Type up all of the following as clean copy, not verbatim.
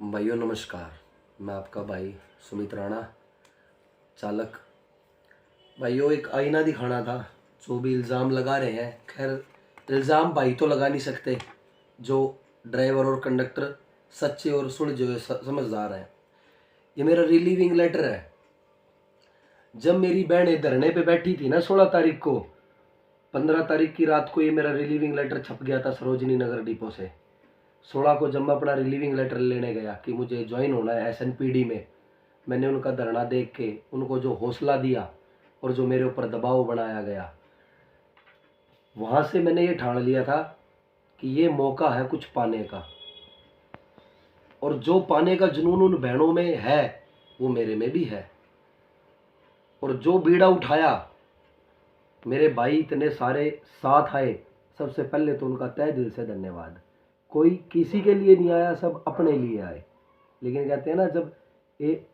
भाइयों नमस्कार। मैं आपका भाई सुमित राणा, चालक। भाइयों एक आईना दिखाना था। जो भी इल्ज़ाम लगा रहे हैं, खैर इल्ज़ाम भाई तो लगा नहीं सकते, जो ड्राइवर और कंडक्टर सच्चे और सुलझे हुए समझदार हैं। ये मेरा रिलीविंग लेटर है। जब मेरी बहन धरने पे बैठी थी ना 16 तारीख को, 15 तारीख की रात को ये मेरा रिलीविंग लेटर छप गया था सरोजनी नगर डिपो से। 16 को जब मैं अपना रिलीविंग लेटर लेने गया कि मुझे ज्वाइन होना है SNPD में, मैंने उनका धरना देख के उनको जो हौसला दिया और जो मेरे ऊपर दबाव बनाया गया, वहाँ से मैंने ये ठान लिया था कि ये मौका है कुछ पाने का, और जो पाने का जुनून उन बहनों में है वो मेरे में भी है। और जो बीड़ा उठाया, मेरे भाई इतने सारे साथ आए, सबसे पहले तो उनका तहे दिल से धन्यवाद। कोई किसी के लिए नहीं आया, सब अपने लिए आए। लेकिन कहते हैं ना, जब एक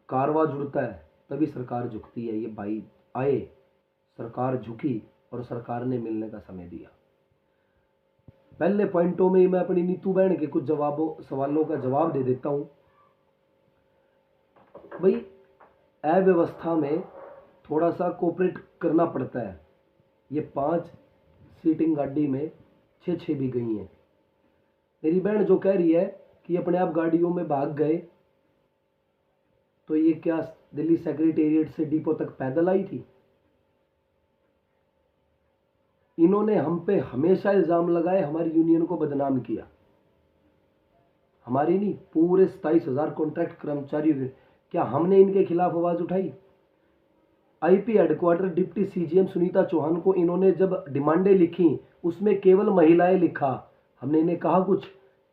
कारवा जुड़ता है तभी सरकार झुकती है। ये भाई आए, सरकार झुकी और सरकार ने मिलने का समय दिया। पहले पॉइंटों में ही मैं अपनी नीतू बहन के कुछ सवालों का जवाब दे देता हूं। भाई अव्यवस्था में थोड़ा सा कोऑपरेट करना पड़ता है। ये 5 सीटिंग गाड़ी में 6 भी गई हैं। मेरी बहन जो कह रही है कि अपने आप गाड़ियों में भाग गए, तो ये क्या दिल्ली सेक्रेटेरिएट से डिपो तक पैदल आई थी? इन्होंने हम पे हमेशा इल्जाम लगाए, हमारी यूनियन को बदनाम किया। हमारी नहीं, पूरे 27,000 कॉन्ट्रैक्ट कर्मचारियों के। क्या हमने इनके खिलाफ आवाज उठाई? IP headquarter deputy CGM Sunita Chauhan को इन्होंने जब डिमांडें लिखी, उसमें केवल महिलाएं लिखा। हमने इन्हें कहा कुछ?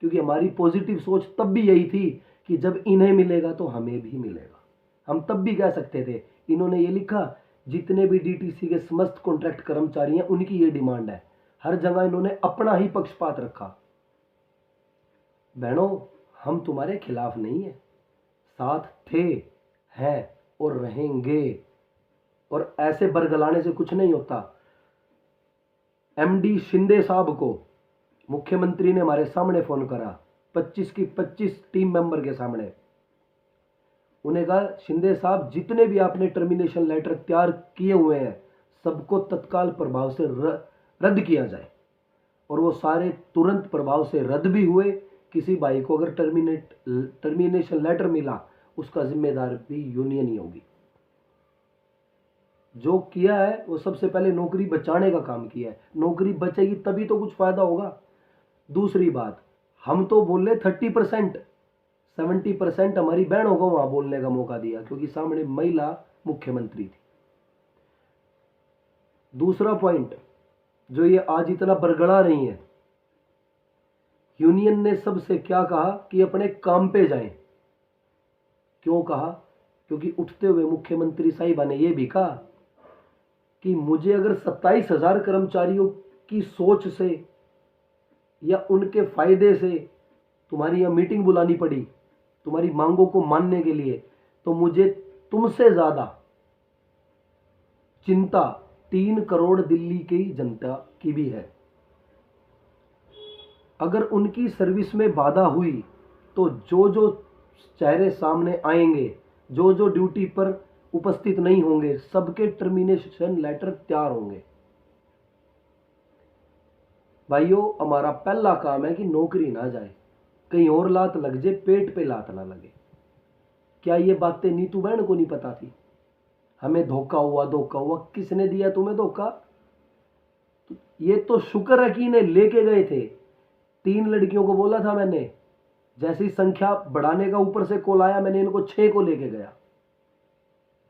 क्योंकि हमारी पॉजिटिव सोच तब भी यही थी कि जब इन्हें मिलेगा तो हमें भी मिलेगा। हम तब भी कह सकते थे। इन्होंने ये लिखा, जितने भी DTC के समस्त कॉन्ट्रैक्ट कर्मचारी हैं उनकी ये डिमांड है। हर जगह इन्होंने अपना ही पक्षपात रखा। बहनों, हम तुम्हारे खिलाफ नहीं है, साथ थे, हैं और रहेंगे। और ऐसे बरगलाने से कुछ नहीं होता। MD शिंदे साहब को मुख्यमंत्री ने हमारे सामने फोन करा, 25 की 25 टीम मेंबर के सामने। उन्हें कहा, शिंदे साहब जितने भी आपने टर्मिनेशन लेटर तैयार किए हुए हैं सबको तत्काल प्रभाव से रद्द किया जाए। और वो सारे तुरंत प्रभाव से रद्द भी हुए। किसी भाई को अगर टर्मिनेशन लेटर मिला, उसका जिम्मेदार भी यूनियन ही होगी। जो किया है वो सबसे पहले नौकरी बचाने का काम किया है। नौकरी बचेगी तभी तो कुछ फायदा होगा। दूसरी बात, हम तो बोले 30%, 70% हमारी बहनों को वहां बोलने का मौका दिया, क्योंकि सामने महिला मुख्यमंत्री थी। दूसरा पॉइंट, जो ये आज इतना बरगड़ा रही है, यूनियन ने सबसे क्या कहा कि अपने काम पे जाएं। क्यों कहा? क्योंकि उठते हुए मुख्यमंत्री साहिबा ने यह भी कहा कि मुझे अगर 27,000 कर्मचारियों की सोच से या उनके फायदे से तुम्हारी यहां मीटिंग बुलानी पड़ी, तुम्हारी मांगों को मानने के लिए, तो मुझे तुमसे ज्यादा चिंता 3 करोड़ दिल्ली की जनता की भी है। अगर उनकी सर्विस में बाधा हुई तो जो जो चेहरे सामने आएंगे, जो जो ड्यूटी पर उपस्थित नहीं होंगे, सबके टर्मिनेशन लेटर तैयार होंगे। भाइयों, हमारा पहला काम है कि नौकरी ना जाए, कहीं और लात लग जाए, पेट पे लात ना लगे। क्या ये बातें नीतू बहन को नहीं पता थी? हमें धोखा हुआ, धोखा हुआ। किसने दिया तुम्हें धोखा? तो ये तो शुक्र है कि इन्हें लेके गए थे। 3 लड़कियों को बोला था मैंने, जैसी संख्या बढ़ाने का ऊपर से कॉल आया, मैंने इनको 6 को लेके गया।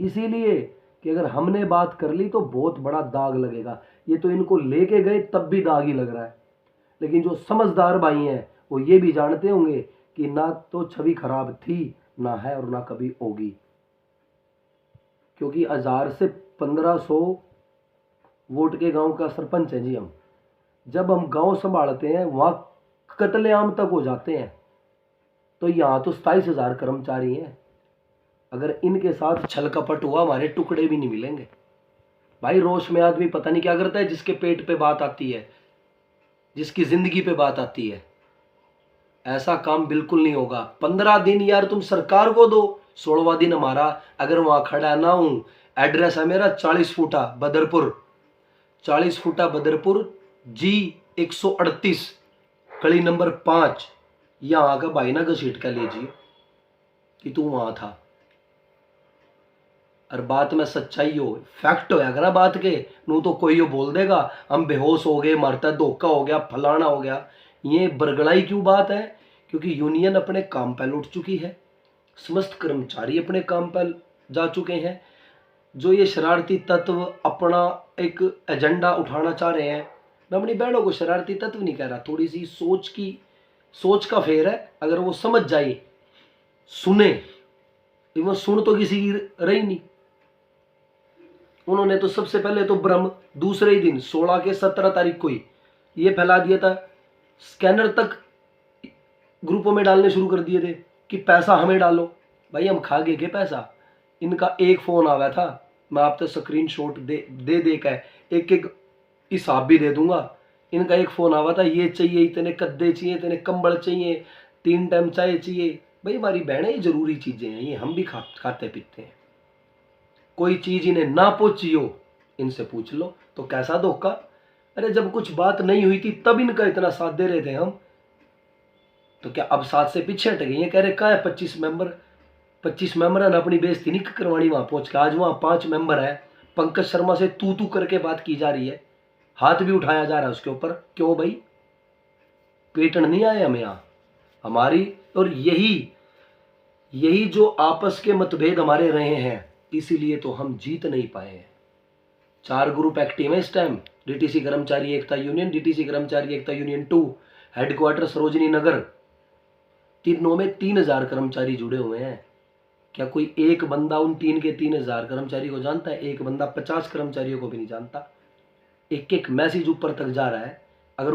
इसीलिए कि अगर हमने बात कर ली तो बहुत बड़ा दाग लगेगा। ये तो इनको लेके गए तब भी दाग ही लग रहा है। लेकिन जो समझदार भाई हैं वो ये भी जानते होंगे कि ना तो छवि खराब थी, ना है और ना कभी होगी। क्योंकि 1000 से 1500 वोट के गांव का सरपंच है जी हम। जब हम गांव संभालते हैं वहां कत्लेआम तक हो जाते हैं। तो यहां तो 27,000 कर्मचारी हैं। अगर इनके साथ छल कपट हुआ, हमारे टुकड़े भी नहीं मिलेंगे। भाई रोष में आदमी पता नहीं क्या करता है, जिसके पेट पे बात आती है, जिसकी जिंदगी पे बात आती है। ऐसा काम बिल्कुल नहीं होगा। 15 दिन यार तुम सरकार को दो, 16वां दिन हमारा। अगर वहां खड़ा ना हूं, एड्रेस है मेरा 40 फुटा बदरपुर, 40 फुटा बदरपुर जी 138 गली नंबर 5। यहाँ आकर भाई ना घसीट कर लीजिए कि तू वहां था। और बात में सच्चाई हो, फैक्ट हो अगर बात के नू तो कोई हो बोल देगा हम बेहोश हो गए, मरता धोखा हो गया, फलाना हो गया। ये बरगड़ाई क्यों बात है? क्योंकि यूनियन अपने काम पर लौट चुकी है, समस्त कर्मचारी अपने काम पर जा चुके हैं। जो ये शरारती तत्व अपना एक एजेंडा उठाना चाह रहे हैं, मैं अपनी बहनों को शरारती तत्व नहीं कह रहा, थोड़ी सी सोच का फेर है। अगर वो समझ जाए, सुने, वो सुन तो किसी की रही नहीं। उन्होंने तो सबसे पहले तो भ्रम दूसरे ही दिन 16 के 17 तारीख को ही ये फैला दिया था, स्कैनर तक ग्रुपों में डालने शुरू कर दिए थे कि पैसा हमें डालो। भाई हम खा गए के पैसा? इनका एक फोन आया था, मैं आप तो स्क्रीन शॉट दे कर एक एक हिसाब भी दे दूंगा। इनका एक फोन आया था, ये चाहिए, इतने कद्दे चाहिए, इतने कंबल चाहिए, 3 टाइम चाय चाहिए। भाई हमारी बहनें ये जरूरी चीजें हैं, ये हम भी खाते पीते हैं। कोई चीज इन्हें ना पहुंची हो, इनसे पूछ लो तो कैसा धोखा। अरे जब कुछ बात नहीं हुई थी तब इनका इतना साथ दे रहे थे हम, तो क्या अब साथ से पीछे हट गए? ये कह रहे कहा है 25 मेंबर है ना, अपनी बेइज्जती नहीं करवानी वहां पहुंच के। आज वहां 5 मेंबर है, पंकज शर्मा से तू करके बात की जा रही है, हाथ भी उठाया जा रहा है उसके ऊपर। क्यों भाई? पीटन नहीं आए हम यहाँ हमारी। और यही जो आपस के मतभेद हमारे रहे हैं, इसीलिए तो हम जीत नहीं पाए हैं। 4 ग्रुप एक्टिव है इस टाइम, डीटीसी कर्मचारी एकता यूनियन, डीटीसी कर्मचारी एकता यूनियन 2, हेडक्वार्टर सरोजनी नगर। तीनों में 3000 कर्मचारी जुड़े हुए हैं। क्या कोई एक बंदा उन 3000 कर्मचारी को जानता है? एक बंदा 50 कर्मचारियों को भी नहीं जानता। एक मैसेज ऊपर तक जा रहा है। अगर